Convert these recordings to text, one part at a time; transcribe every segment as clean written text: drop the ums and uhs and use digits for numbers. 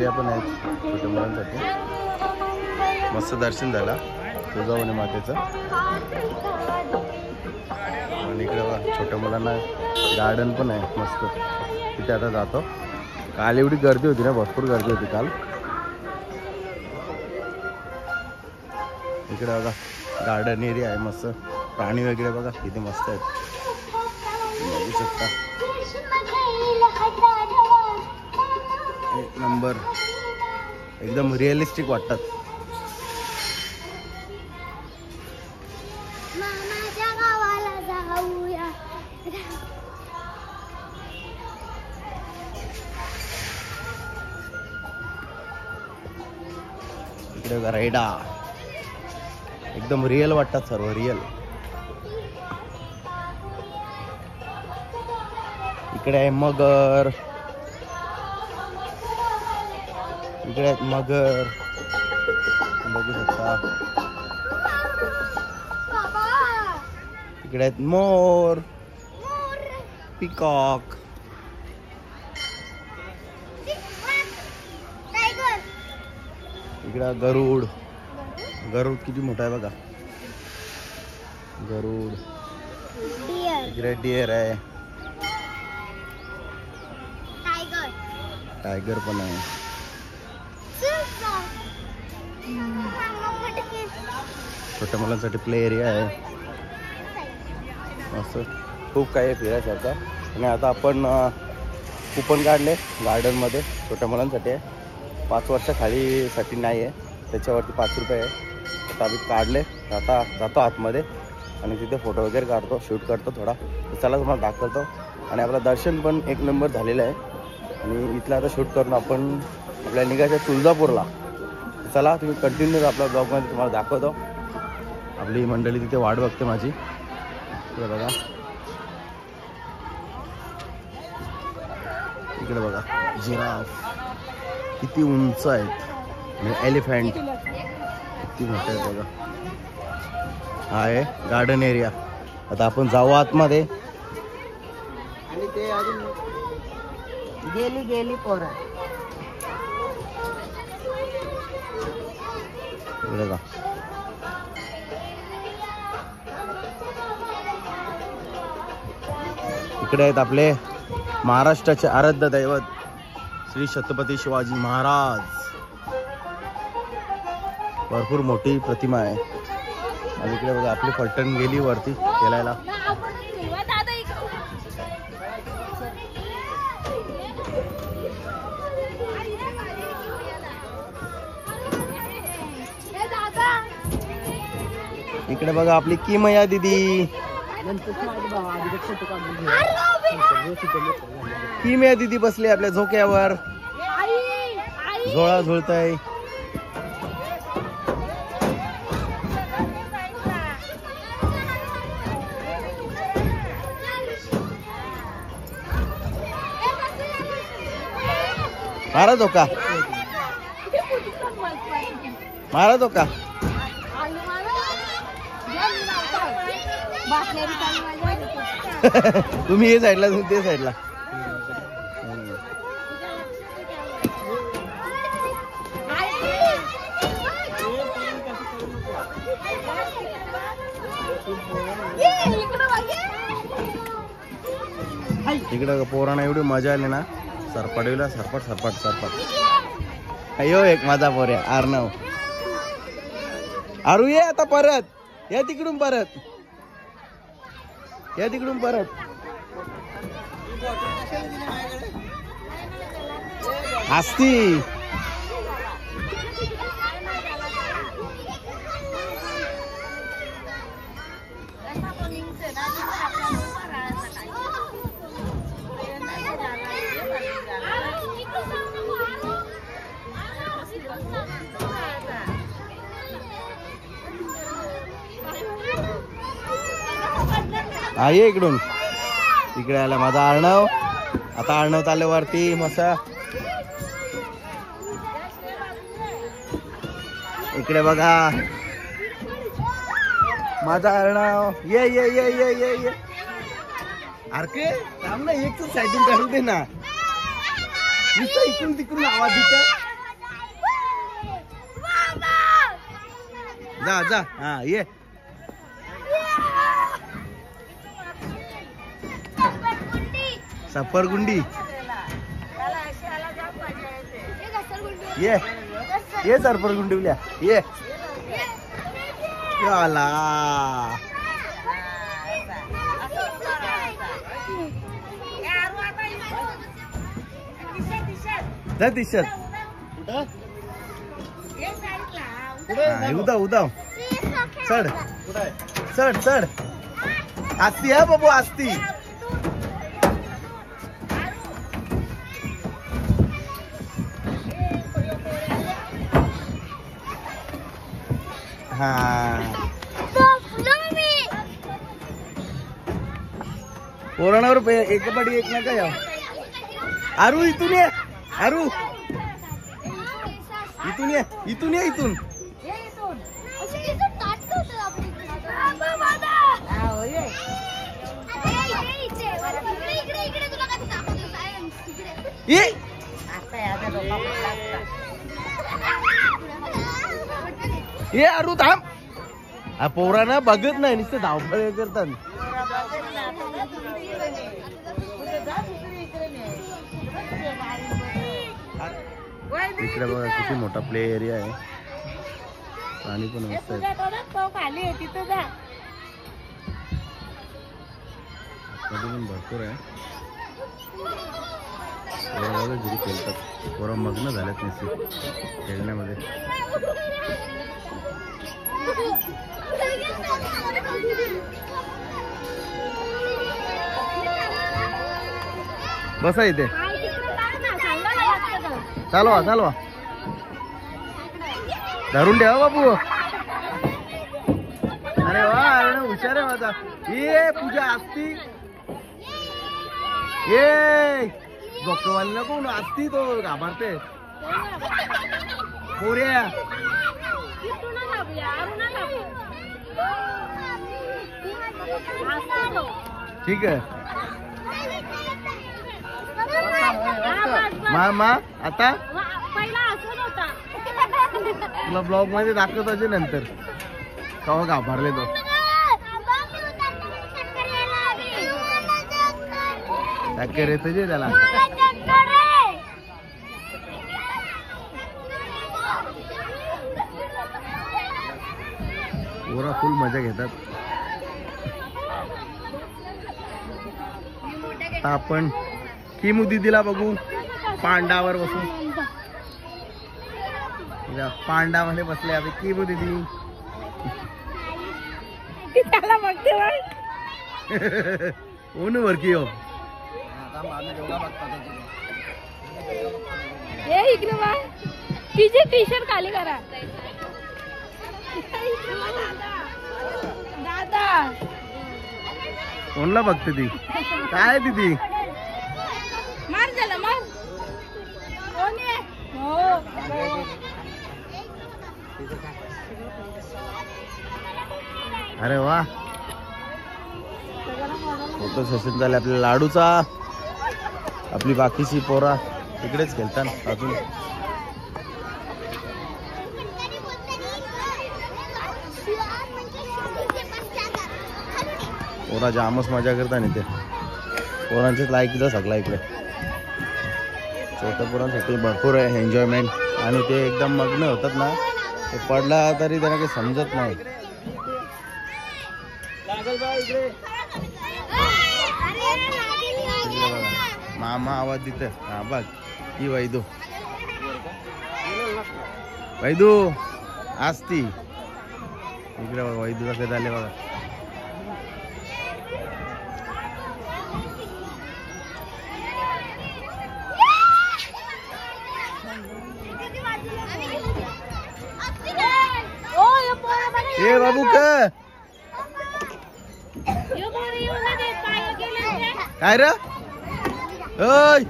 गाड्या पण आहेत छोट्या मुलांसाठी. मस्त दर्शन झाला तुळजाभवानी मातेचं. आणि इकडे बघा छोट्या मुलांना गार्डन पण आहे मस्त, तिथे आता जातो. काल एवढी गर्दी होती ना, भरपूर गर्दी होती काल. इकडे बघा गार्डन एरिया आहे मस्त, प्राणी वगैरे बघा किती मस्त आहेत, बघू शकता. एक नंबर, एकदम रिअलिस्टिक वाटतात. इकडे बघा रेडा, एकदम रिअल वाटतात सर्व, रिअल. इकडे आहे मगर, इकडे आहेत मगर, बघू शकता. इकडे आहेत मोर, पिकॉक. इकडे गरुड, गरुड किती मोठा आहे बघा, गरुड. इकडे डिअर आहे, टायगर पण आहे. छोट्या मुलांसाठी प्ले एरिया आहे असं, खूप काही आहे फिरायसारखं. आणि आता आपण कुपन काढले गार्डनमध्ये, छोट्या मुलांसाठी आहे, 5 वर्षाखालीसाठी नाही आहे, त्याच्यावरती 5 रुपये आहे. आता आम्ही काढले, आता जातो आतमध्ये आणि तिथे फोटो वगैरे काढतो, शूट करतो थोडा. चला तुम्हाला दाखवतो. आणि आपलं दर्शन पण एक नंबर झालेलं आहे. आणि इथलं आता शूट करून आपण आपल्याला निघायचं तुळजापूरला. चला तुम्ही कंटिन्यू आपल्या ब्लॉगमध्ये तुम्हाला दाखवतो. आपली मंडळी तिथे वाट बघते माझी. इकडे बघा, इकडे बघा जिराफ किती उंच आहेत, आणि एलिफंट किती मोठे आहेत बघा. हा आहे गार्डन एरिया. आता आपण जाऊ आतमध्ये. आणि ते अजून गेली पोरा. बघा इकडे आहेत आपले महाराष्ट्राचे आराध्य दैवत श्री छत्रपती शिवाजी महाराज. भरपूर मोठी प्रतिमा आहे. आणि इकडे बघा आपली फलटण गेली वरती खेळायला. इकडे बघा आपली किमया दीदी, किमया दीदी बसली आपल्या झोक्यावर, झोळा झुलताय. मारा धोका, मारा धोका. तुम्ही हे साईडला, तुम्ही ते साईडला. इकडं पोरांना एवढी मजा आली ना, सरपटवीला सरपट सरपट सरपट. अयो एक माझा पोर आहे आर्नव. आरू ये आता परत, या तिकडून परत, या तिकडून परत. हसती. हा ये इकडून, इकडे आला माझा अर्णव. आता अर्णव चालले वरती मस्त. इकडे बघा माझा अर्णव. ये ये ये ये ये ये. अरे थांब ना, एक साईडून काढू दे ना, नुसतं इकडून तिकडून आवाज देत. जा जा हा ये. सफरगुंडी ये ये सरपरगुंडीवल्या ये आला. जा दिशत उदाव उदाव चढ चढ चढ. आस्ती हा बाबू आस्ती. हा पोराणावर एक पडी एक नका या. आरू इथून ये. आरू इथून ये. इथून ये. इथून ये. ये आरू थांब. हा पोरांना बघत नाही नुसतं धावपळ करतात. इकडे बघा किती मोठा प्ले एरिया आहे. पाणी पण मस्त आहे. पण भरपूर आहे. घरी खेळतात पोरं मग्न झाल्यात नसते खेळण्यामध्ये. बसा इथे. चालवा चालवा. धरून ठेवा बाबू. अरे वा अरे हुशार आहे माझा. ये पूजा असती. ये डॉक्टरवालीला कोण असती तो घाबरते. पोऱ्या ठीक आहे. मा आता तुला ब्लॉग मध्ये दाखवत असे नंतर केव्हा घाबरले तो. टक्कर येत जे त्याला. पोरा फुल मजा घेतात. आपण किमू दीदीला बघू पांडावर बसून. पांडामध्ये बसले आता किमू दीदी. त्याला बघते ऊन वर की हो. तिचे टी शर्ट खाली करा दादा. कोणला बघते ती काय दीदी. मार झाला मार. हो अरे वा फोटो सेशन झाले आपल्या लाडूचा. आपली बाकीची पोरा तिकडेच खेळतात अजून. पोरा जामच मजा करता नाही ते. पोरांचेच लायकीचा सगळा इकडे. छोट्या पोरांसाठी भरपूर आहे एन्जॉयमेंट. आणि ते एकदम मग्न होतात ना. ते पडला तरी त्यांना काही समजत नाही. मामा आवाज देत. हा बघ ही वैदू. वैदू असती इकडे बघा. वैदूला कधी आले बघा. ए बाबू का काय रे. ओय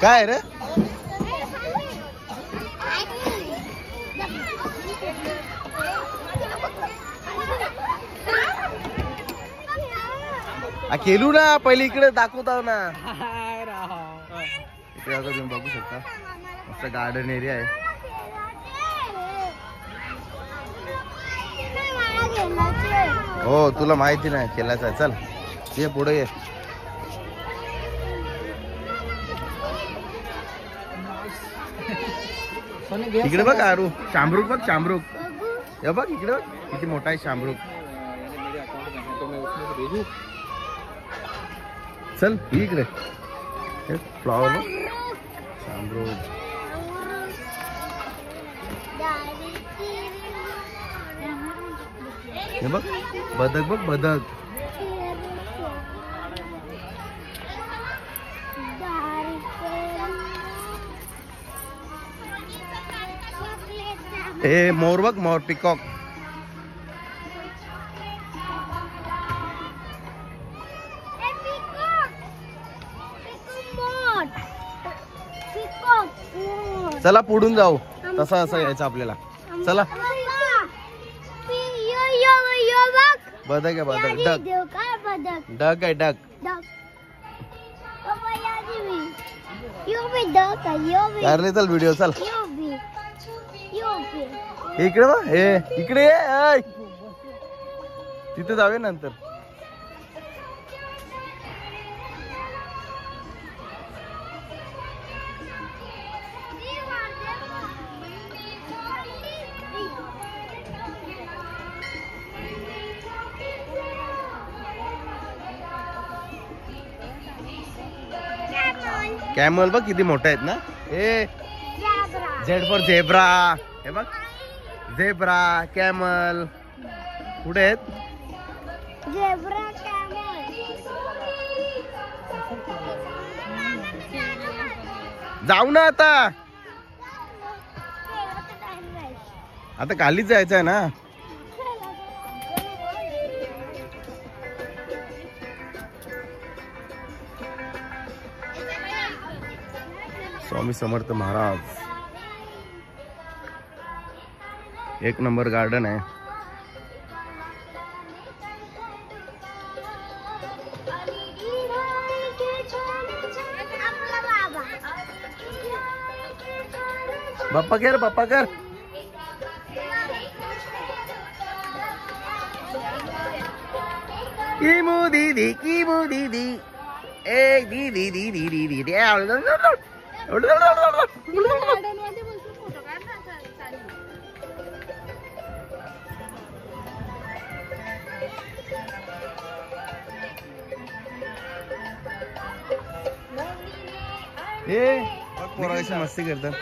काय रे. खेळू ना पहिले इकडे दाखवत आहो ना. इकडे आता तुम्ही बघू शकता मस्त गार्डन एरिया आहे. हो तुला माहिती नाही खेळायचं आहे. चल ये पुढे ये. इकडे बघ आरू शामरुख बघ शामरुख. हे बघ इकडे बघ किती मोठा आहे शामरुख. चल इकडे फ्लॉवर बघ शामरुख. हे बघ बदक बघ बदक. ए मोर बघ मोर पिकॉक. चला पुढून जाऊ. तसं असं यायचं आपल्याला. चला बदक आहे बदक. डक डक आहे डक. कारले चल व्हिडिओ चल. इकडे बघ हे इकडे ये. तिथे जाऊया नंतर. कॅमल बघ किती मोठे आहेत ना. A Z for zebra. हे बघ झेब्रा कॅमल कुठे आहेत. Zebra camel. जाऊ ना आता. आता खालीच जायचं आहे ना. स्वामी समर्थ महाराज. एक नंबर गार्डन आहे. बाप्पा कर बाप्पा कर. किमू दीदी ए दीदी दीदी दीदी. पोराशी मस्ती करतात.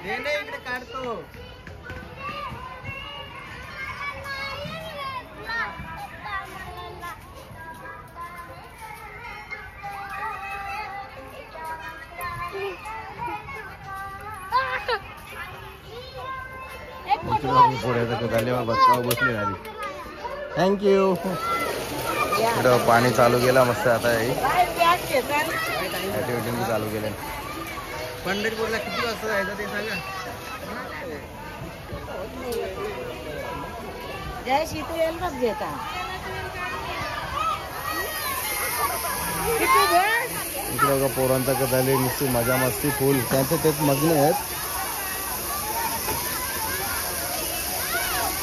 इकडे काढतो. बसली झाली. थँक्यू. इकडं पाणी चालू केलं मस्त. आता ऍक्टिव्हिटी चालू केले. पंढरपूरला किती वाजता जायचं ते सांगा. इकडे बघा पोरांचा कदाले नुसती मजा मस्ती फुल. त्यांचं तेच मग्न आहेत.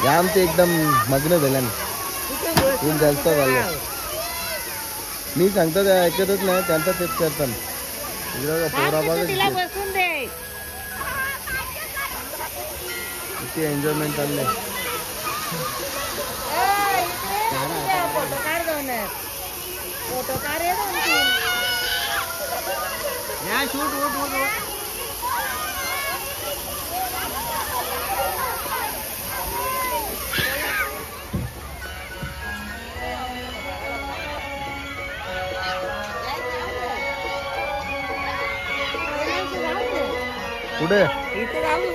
या आमचे एकदम मग्न झाल्याने फुल जास्त झालं. मी सांगतो ते ऐकतच नाही. त्यांचं तेच करतात. इकडे बघा पोरा बघा किती एन्जॉयमेंट चाललंय. कुठे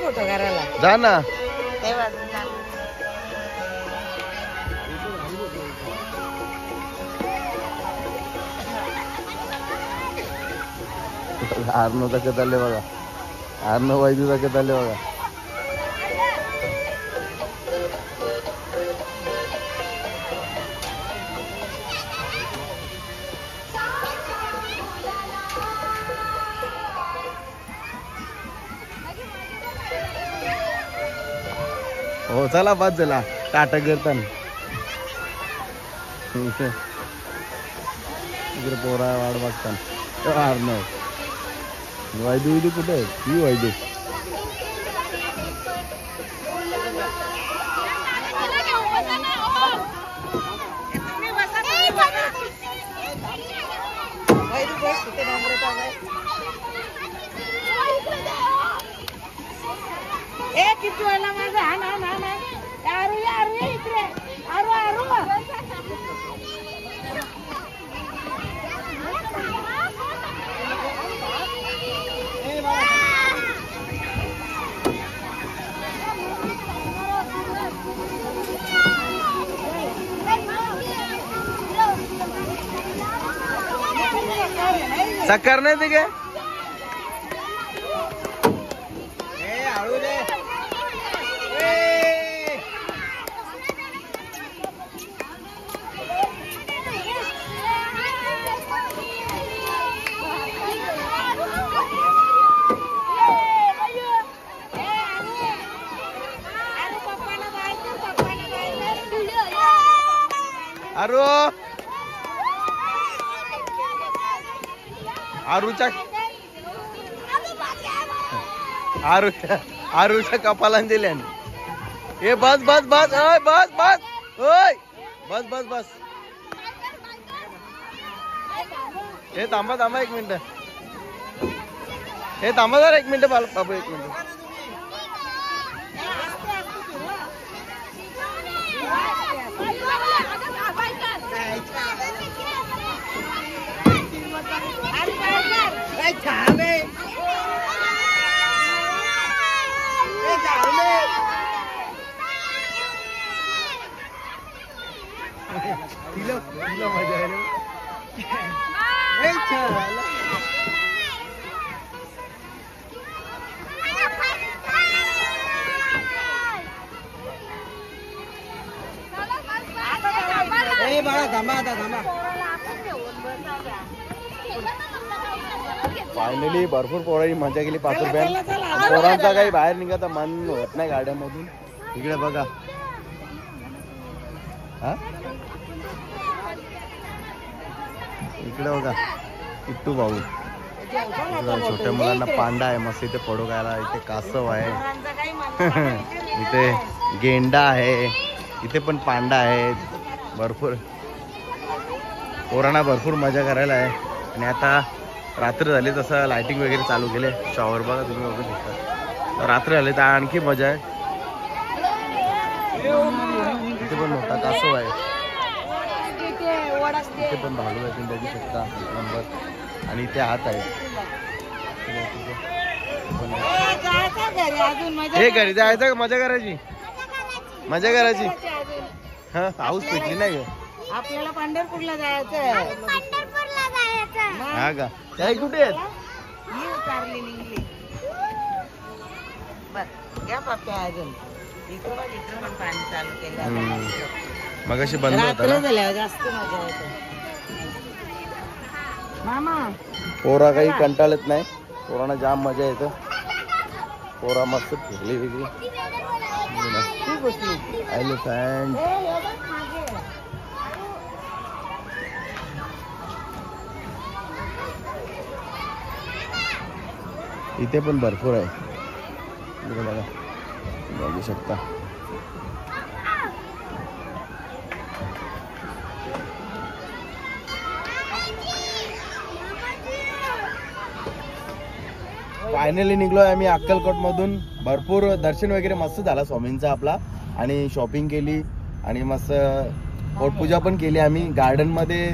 फोटो करायला जा ना. आर्नो तकत आले बघा. आर्नो वैद्य तकत आले बघा. हो चला बस झाला टाटा करताना इकडे पोरा वाट बघताना नाही वायदू विदू कुठे आहे ही वायदू किती वेळेला माझा हा ना ना ना आरू आरू इकडे आरू आरू साकार नाही ते काय आरू आरूच्या आरूच्या कपाला दिल्या ए बस बस बस ओय बस बस ओय बस बस बस हे थांबा थांबा एक मिनिट हे थांबा जरा एक मिनिट बाबू एक मिनिट तिला मजा आहे फायनली भरपूर पोरांनी मजा केली 5 रुपयात पोरांचा काही बाहेर निघायचं मन होत नाही गाड्यामधून इकडे बघा हा इकडे बघा किट्टू भाऊ छोट्या मुलांना पांडा आहे मस्त इथे पडू खायला इथे कासव आहे इथे गेंडा आहे इथे पण पांडा आहे भरपूर पोरांना भरपूर मजा करायला आहे आणि आता रात्र झाली तसं लाइटिंग वगैरे चालू केले शॉवर बघा तुम्ही बघू शकता रात्र झाली तर आणखी मजा आहे इथे पण मोठा कासव आहे इथे पण भालू आहे तुम्ही बघू शकता नंबर आणि इथे हात आहे हे घरी जायचं मजा करायची हा हाऊस पेटली नाही आपल्याला पंढरपूरला जायचं हा का त्या कुठे आहेत मी उतारली निघली बस घ्या पप्प्या अजून इकडं बघ इकडं पण पाणी चालू केलं मगाशी बंद होता रात्र झाल्यावर जास्त मजा येते मामा पोरा काही कंटाळत नाही पोरांना जाम मजा येतं पोरा मस्त फिरली वेगळी एलिफंट इथे पण भरपूर आहे बघा बघू शकता फायनली निघलोय आम्ही अक्कलकोट मधून भरपूर दर्शन वगैरे मस्त झाला स्वामींचा आपला आणि शॉपिंग केली आणि मस्त पोटपूजा पण केली आम्ही गार्डन मध्ये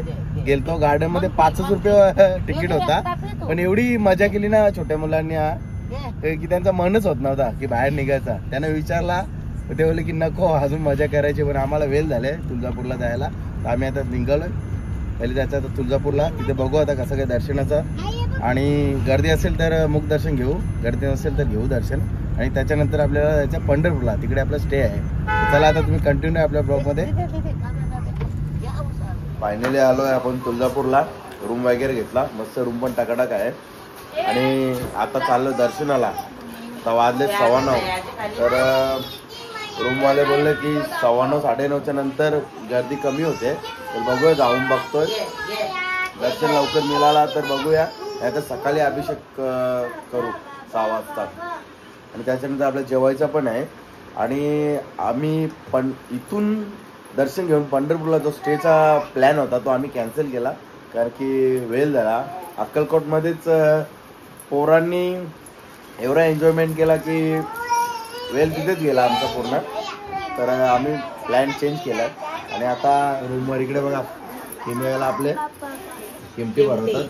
गेलतो गार्डन मध्ये 5 रुपये तिकीट होता पण एवढी मजा केली ना छोट्या मुलांनी की त्यांचा मनच होत नव्हता की बाहेर निघायचा त्यांना विचारला ते बोलले की नको अजून मजा करायची पण आम्हाला वेळ झाले तुळजापूरला जायला तर आम्ही आता निघालोय पहिले जायचं आता तुळजापूरला तिथे बघू आता कसं काय दर्शनाचं आणि गर्दी असेल तर मुख दर्शन घेऊ गर्दी नसेल तर घेऊ दर्शन आणि त्याच्यानंतर आपल्याला जायचं पंढरपूरला तिकडे आपला स्टे आहे चला आता तुम्ही कंटिन्यू आपल्या ब्लॉगमध्ये फायनली आलोय आपण तुळजापूरला रूम वगैरे घेतला मस्त रूम पण टकाटक आहे आणि आता चाललो दर्शनाला तर वाजले 9:15 तर रूमवाले बोलले की 9:15 9:30च्या नंतर गर्दी कमी होते, तर बघूया, जाऊन बघतोय. दर्शन लवकर मिळाला तर बघूया, नाही तर सकाळी अभिषेक करू 6 वाजता. आणि त्याच्यानंतर आपल्या जेवायचं पण आहे. आणि आम्ही इथून दर्शन घेऊन पंढरपूरला जो स्टेचा प्लॅन होता तो आम्ही कॅन्सल केला, कारण की वेळ झाला. अक्कलकोटमध्येच पोरांनी एवढा एन्जॉयमेंट केला की वेळ तिथेच गेला आमचा पूर्ण. तर आम्ही प्लॅन चेंज केला आणि आता रूमवर इकडे बघा किमतीला आपले किमती भरवतात.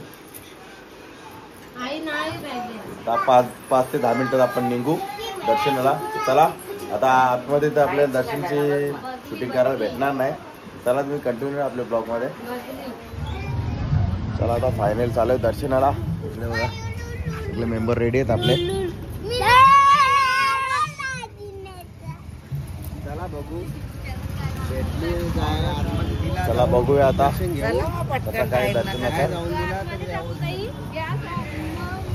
5 ते 10 मिनिटात आपण निघू दर्शनाला. चला आता आतमध्ये तर आपल्याला दर्शनची शूटिंग करायला भेटणार नाही. चला तुम्ही कंटिन्यू आपल्या ब्लॉगमध्ये. चला आता फायनल चालू आहे दर्शनाला. इकडे बघा सगळे मेंबर रेडी आहेत आपले. चला बघू, चला बघूया आता कसं काय दर्शनाचं.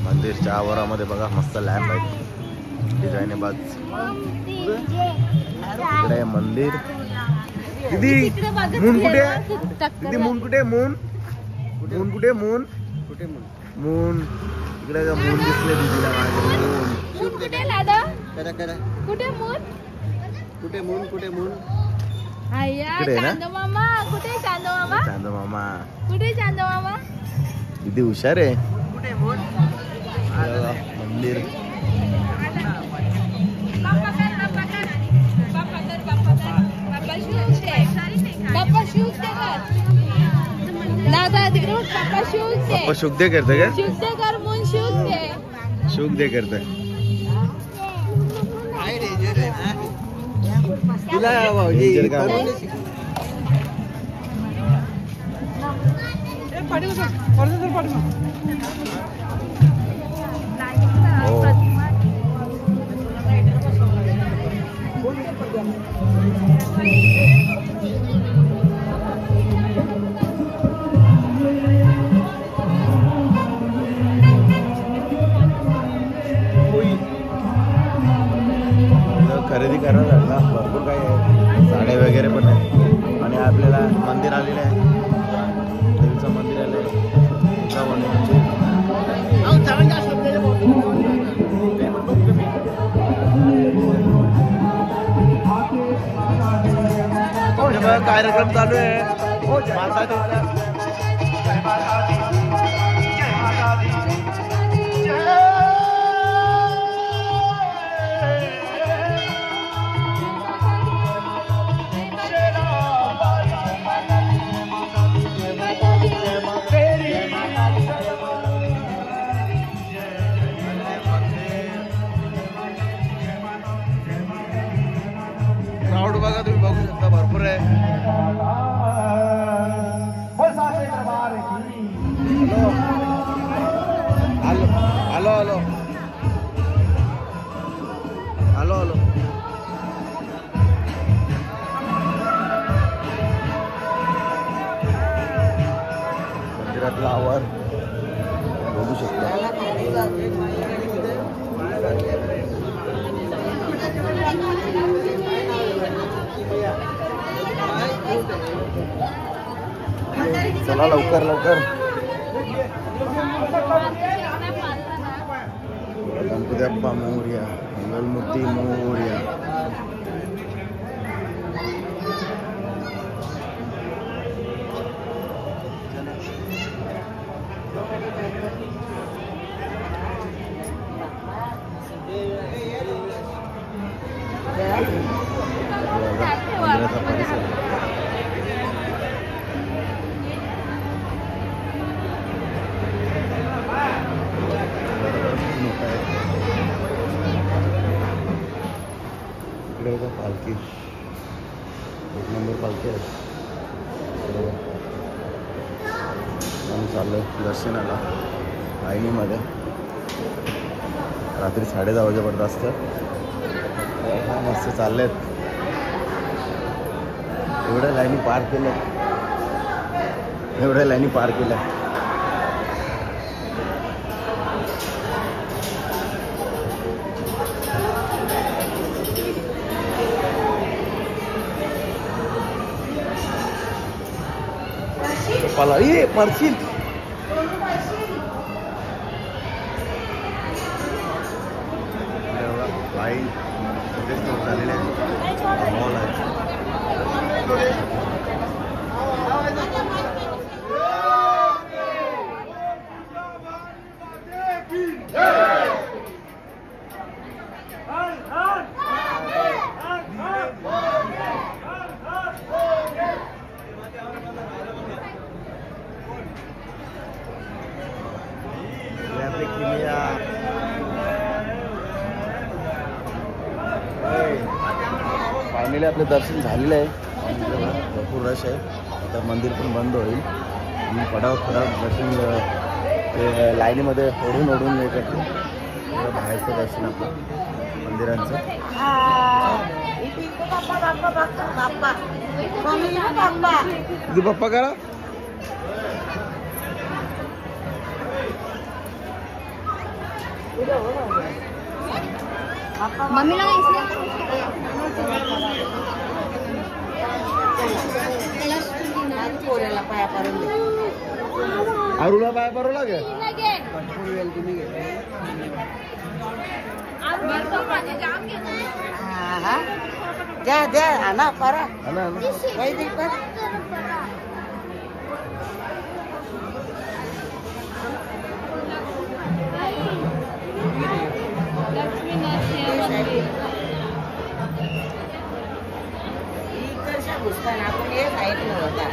मंदिरच्या आवारामध्ये बघा मस्त लॅम्प आहे, डिझाईन बाज. इकडे मंदिर. दीदी मून कुठे आहे? दीदी मून कुठे? मून मून कुठे? मून कुठे? मून इकडे का मून दिसले दीदीला माझे. मून कुठे लाडा? कुठे मून? कुठे मून? कुठे मून? इकडे ना चांदो मामा. कुठे चांदो मामा? चांदो मामा. कुठे चांदो मामा? दीदी हुशार आहे. कुठे मून? मंदिर. पप्पा शूज दादा तिकडे पप्पा शूज पप्पा शुक दे करते का? शूज दे कर मून शूज दे. शुक दे करते तुला खरेदी करायला लागला. भरपूर काही आहे, साड्या वगैरे पण आहे. आणि आपल्याला मंदिर आलेलं आहे, देवीचं मंदिर आलं आहे. कार्यक्रम चालू आहे. क्राऊड बघा तुम्ही, बघू शकता भरपूर आहे. Hello hello hello hello hello. मंदिरातला आवाज बघू शकता. चला लवकर लवकर. गणपती बाप्पा मोरया, मंगलमूर्ती मोरया. मंदिराचा परिसर इकडे बघा पालखी, 1 नंबर पालखी आहे. आम्ही चाललो दर्शनाला लाईनीमध्ये. रात्री 10:30 वाजेपर्यंत असतं. मस्त चाललेत. एवढ्या लाईनी पार केल्या, एवढ्या लाईनी पार केल्या. चप्पाला ये पडशील. लाईन झालेले आहे. मॉल आहे. फायनली आपलं दर्शन झालेलं आहे. भरपूर रश आहे. आता मंदिर पण बंद होईल. मी फटाफट दर्शन ते लाईनीमध्ये ओढून हे करतो. बाहेरचं दर्शन आपलं मंदिरांचं. बाप्पा करा. मम्मीला आरूला पाय पडू लागे. द्या ना परा आपण हे साईडला होता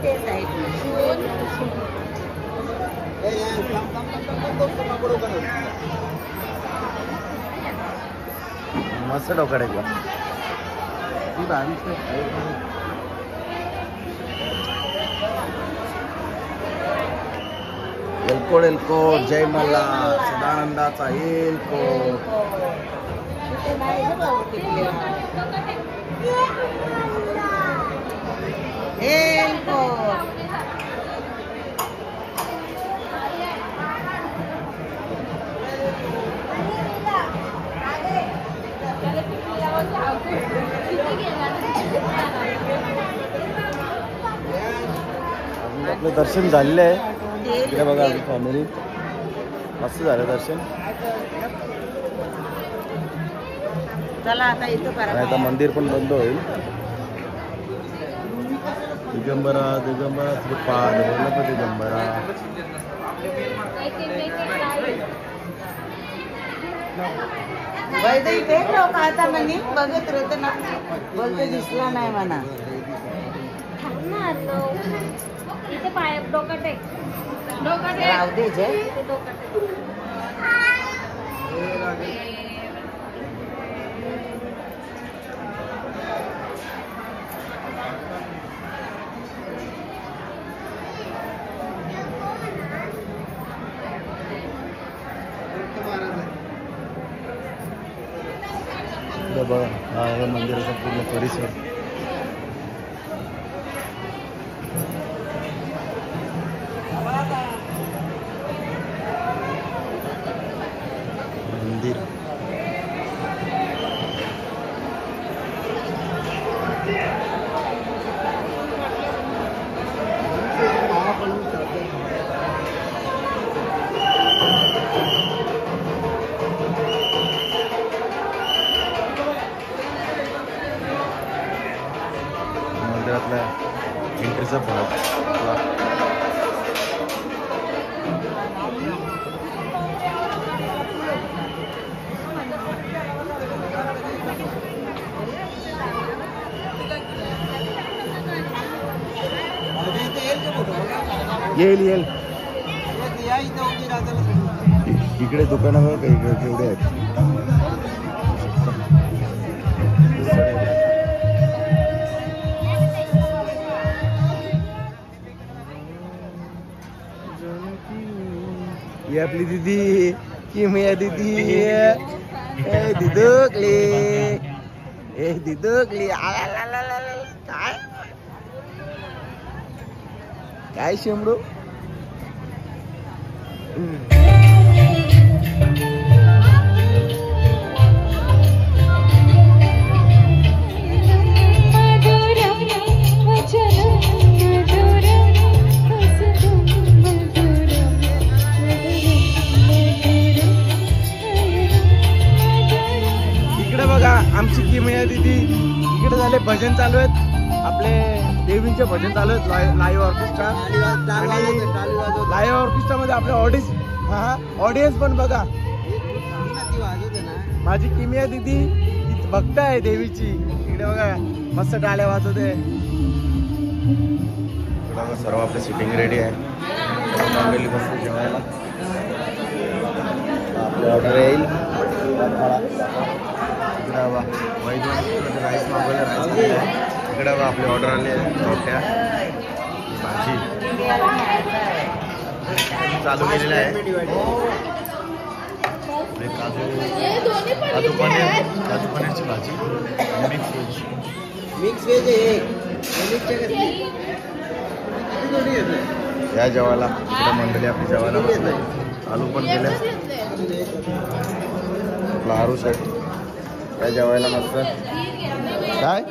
ते साईडला मस्त डोकं आहे. एलकोड एलकोड जय मल्हार सदानंदाचा एलकोड. आपलं दर्शन झालेलं आहे. इकडे बघा आमची फॅमिली. मस्त झालं दर्शन. चला आता इथं करा. आता मंदिर पण बंद होईल. दिगंबरा दिगंबरा श्रीपाद वल्लभ दिगंबरा. वैद्य ते लोक आता म्हणे बघत राहत ना बोलते दिसला नाही म्हणा. इथे पाय डोकं टेक. राहू दे जे बघा हा आहे मंदिराचा पूर्ण परिसर. मंदिर मंदिरातला एंट्रीचा भाग. येईल इकडे दुकानं बघा का इकडे केवढे आहेत. ये आपली दीदी किमया दीदी. दिदुकली दिदुकली. काय काय शेंबडू. मधुरम वचन मधुरम भजन चालू आहेत, आपले देवींचे भजन चालू आहेत लाईव्ह ऑर्केस्ट्रा. लाईव्ह ऑर्केस्ट्रा मध्ये आपले ऑडियन्स पण बघा. माझी किमिया दिदी भक्त आहे देवीची. इकडे बघा मस्त टाळ्या वाजवते. सर्व आपलं सिटिंग रेडी आहे. फॅमिली बसून जेवायला आपली ऑर्डर येईल. राईस मागवलं, राईस इकडे आपली ऑर्डर आली आहे. रोट्या भाजी चालू केलेलं आहे. काजू पनीरची भाजी मिक्स व्हेज या जेवायला. इकडे मंडळी आपली जेवायला बसले. आलू पण केले. आपला आरू सेट या जेवायला मस्त. काय